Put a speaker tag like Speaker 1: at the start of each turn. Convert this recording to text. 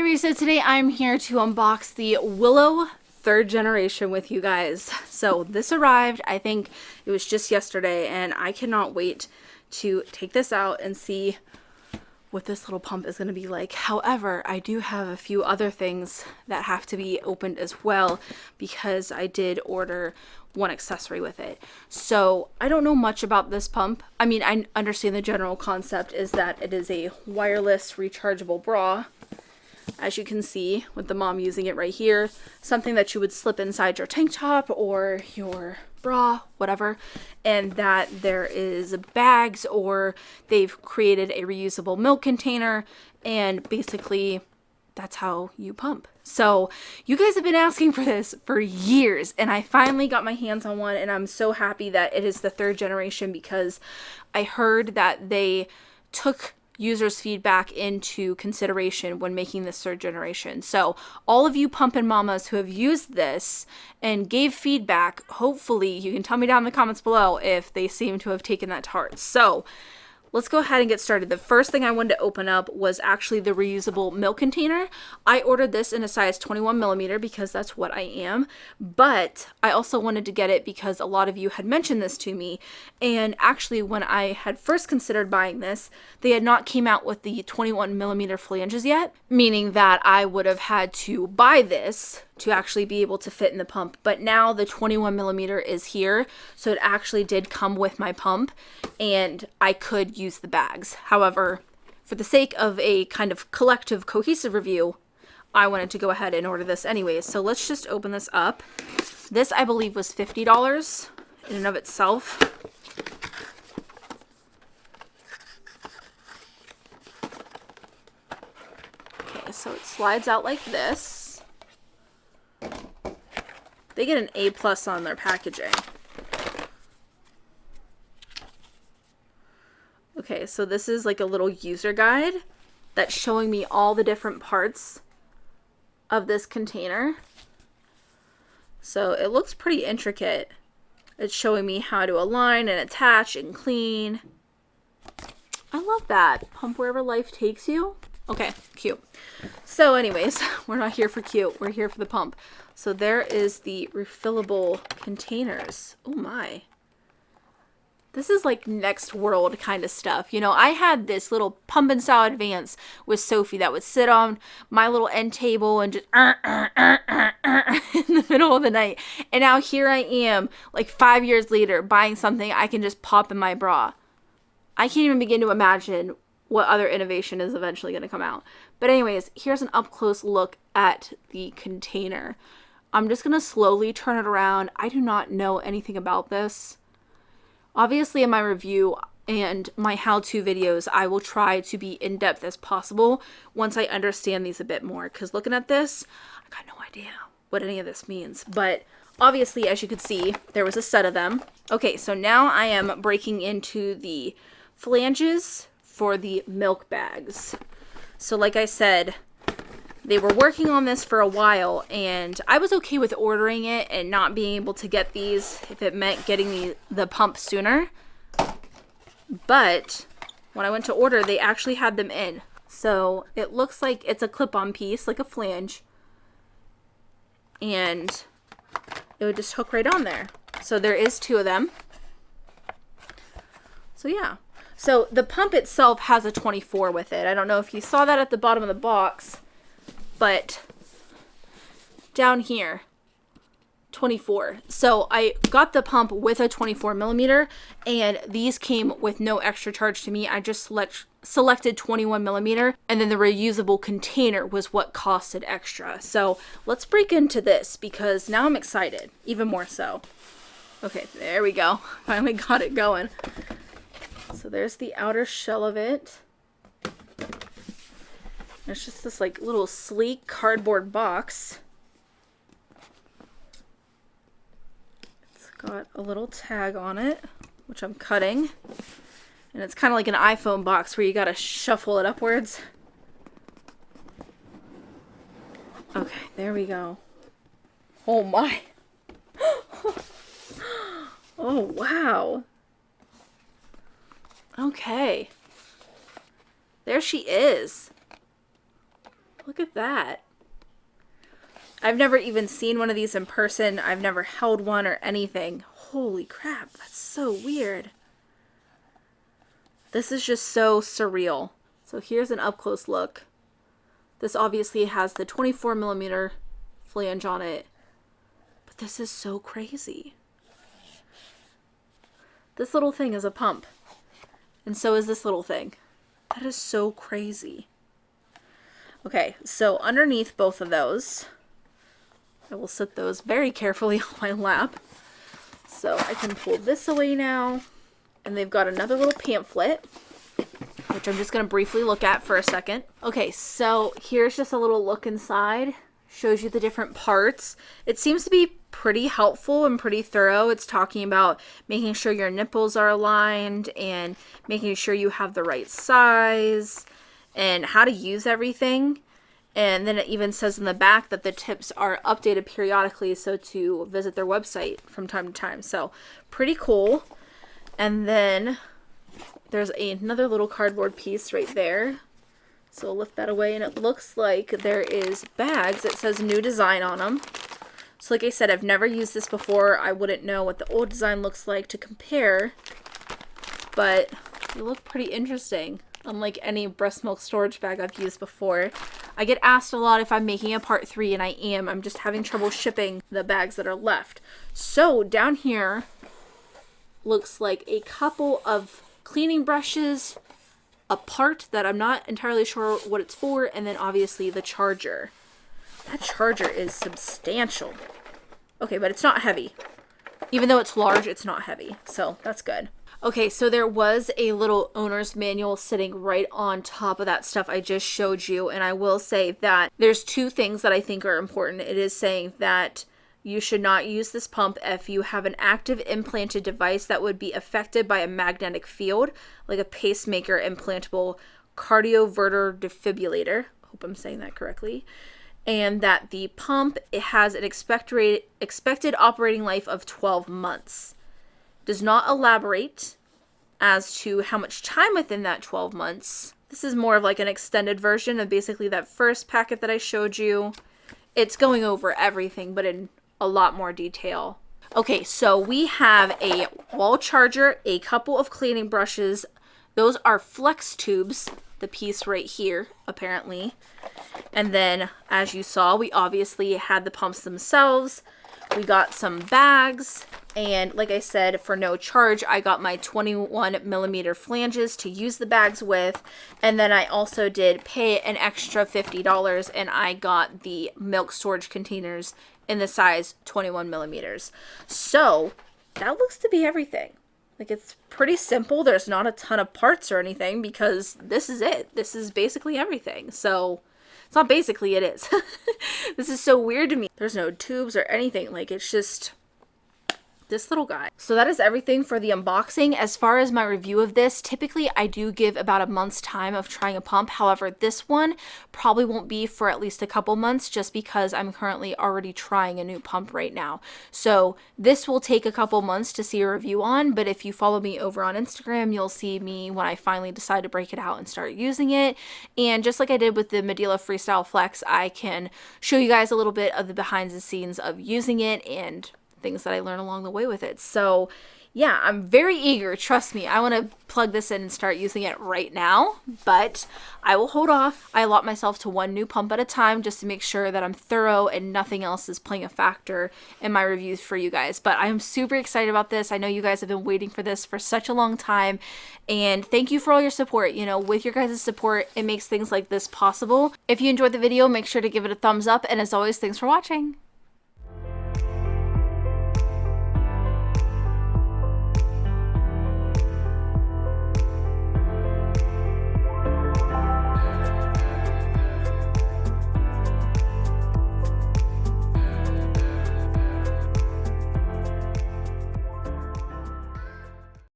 Speaker 1: Hey, so today I'm here to unbox the Willow 3rd generation with you guys. So this arrived, I think it was just yesterday, and I cannot wait to take this out and see what this little pump is going to be like. However, I do have a few other things that have to be opened as well because I did order one accessory with it. So I don't know much about this pump. I mean, I understand the general concept is that it is a wireless rechargeable bra. As you can see with the mom using it right here, something that you would slip inside your tank top or your bra, whatever, and that there is bags, or they've created a reusable milk container, and basically that's how you pump. So you guys have been asking for this for years, and I finally got my hands on one, and I'm so happy that it is the 3rd generation because I heard that they took users' feedback into consideration when making this 3rd generation. So all of you pumpin' mamas who have used this and gave feedback, hopefully you can tell me down in the comments below if they seem to have taken that to heart. So let's go ahead and get started. The first thing I wanted to open up was actually the reusable milk container. I ordered this in a size 21 millimeter because that's what I am, but I also wanted to get it because a lot of you had mentioned this to me, and actually when I had first considered buying this, they had not came out with the 21 millimeter flanges yet, meaning that I would have had to buy this to actually be able to fit in the pump. But now the 21 millimeter is here, so it actually did come with my pump and I could use the bags. However, for the sake of a kind of collective cohesive review, I wanted to go ahead and order this anyways. So let's just open this up. This I believe was $50 in and of itself. Okay, so it slides out like this. They get an A+ on their packaging. Okay, so this is like a little user guide that's showing me all the different parts of this container. So it looks pretty intricate. It's showing me how to align and attach and clean. I love that. Pump wherever life takes you. Okay, cute. So anyways, we're not here for cute. We're here for the pump. So there is the refillable containers. Oh my. This is like next world kind of stuff. You know, I had this little pump and style advance with Sophie that would sit on my little end table and just in the middle of the night. And now here I am, like 5 years later, buying something I can just pop in my bra. I can't even begin to imagine what other innovation is eventually going to come out. But anyways, here's an up close look at the container. I'm just going to slowly turn it around. I do not know anything about this. Obviously in my review and my how-to videos, I will try to be in-depth as possible once I understand these a bit more. Because looking at this, I got no idea what any of this means. But obviously, as you could see, there was a set of them. Okay, so now I am breaking into the flanges for the milk bags. So like I said, they were working on this for a while, and I was okay with ordering it and not being able to get these if it meant getting the pump sooner. But when I went to order, they actually had them in. So it looks like it's a clip-on piece, like a flange. And it would just hook right on there. So there is 2 of them. So yeah. So the pump itself has a 24 with it. I don't know if you saw that at the bottom of the box, but down here, 24. So I got the pump with a 24 millimeter, and these came with no extra charge to me. I just selected 21 millimeter, and then the reusable container was what costed extra. So let's break into this because now I'm excited, even more so. Okay, there we go. Finally got it going. So there's the outer shell of it. It's just this like little sleek cardboard box. It's got a little tag on it, which I'm cutting. And it's kind of like an iPhone box where you gotta shuffle it upwards. Okay, there we go. Oh my. Oh, wow. Okay. There she is. Look at that. I've never even seen one of these in person. I've never held one or anything. Holy crap, that's so weird. This is just so surreal. So here's an up-close look. This obviously has the 24mm flange on it. But this is so crazy. This little thing is a pump. And so is this little thing. That is so crazy. Okay, so underneath both of those, I will set those very carefully on my lap. So I can pull this away now. And they've got another little pamphlet, which I'm just going to briefly look at for a second. Okay, so here's just a little look inside. Shows you the different parts. It seems to be pretty helpful and pretty thorough. It's talking about making sure your nipples are aligned and making sure you have the right size and how to use everything. And then it even says in the back that the tips are updated periodically, so to visit their website from time to time. So pretty cool. And then there's another little cardboard piece right there. So I'll lift that away, and it looks like there is bags. It says new design on them. So like I said, I've never used this before. I wouldn't know what the old design looks like to compare, but they look pretty interesting, unlike any breast milk storage bag I've used before. I get asked a lot if I'm making a part 3, and I am. I'm just having trouble shipping the bags that are left. So down here looks like a couple of cleaning brushes, a part that I'm not entirely sure what it's for, and then obviously the charger. That charger is substantial. Okay, but it's not heavy. Even though it's large, it's not heavy, so that's good. Okay, so there was a little owner's manual sitting right on top of that stuff I just showed you, and I will say that there's 2 things that I think are important. It is saying that you should not use this pump if you have an active implanted device that would be affected by a magnetic field, like a pacemaker implantable cardioverter defibrillator. Hope I'm saying that correctly. And that the pump, it has an expected operating life of 12 months. Does not elaborate as to how much time within that 12 months. This is more of like an extended version of basically that first packet that I showed you. It's going over everything, but in a lot more detail. Okay, so we have a wall charger, a couple of cleaning brushes. Those are flex tubes, the piece right here, apparently. And then, as you saw, we obviously had the pumps themselves. We got some bags, and like I said, for no charge, I got my 21mm flanges to use the bags with, and then I also did pay an extra $50, and I got the milk storage containers in the size 21mm. So, that looks to be everything. Like, it's pretty simple. There's not a ton of parts or anything, because this is it. This is basically everything. So, it's not basically, it is. This is so weird to me. There's no tubes or anything. Like, it's just this little guy. So that is everything for the unboxing. As far as my review of this, typically I do give about a month's time of trying a pump. However, this one probably won't be for at least a couple months, just because I'm currently already trying a new pump right now. So this will take a couple months to see a review on, but if you follow me over on Instagram, you'll see me when I finally decide to break it out and start using it. And just like I did with the Medela Freestyle Flex, I can show you guys a little bit of the behind the scenes of using it and things that I learn along the way with it. So yeah, I'm very eager. Trust me, I want to plug this in and start using it right now, but I will hold off. I allot myself to one new pump at a time just to make sure that I'm thorough and nothing else is playing a factor in my reviews for you guys. But I'm super excited about this. I know you guys have been waiting for this for such a long time, and thank you for all your support. You know, with your guys' support, it makes things like this possible. If you enjoyed the video, make sure to give it a thumbs up, and as always, thanks for watching.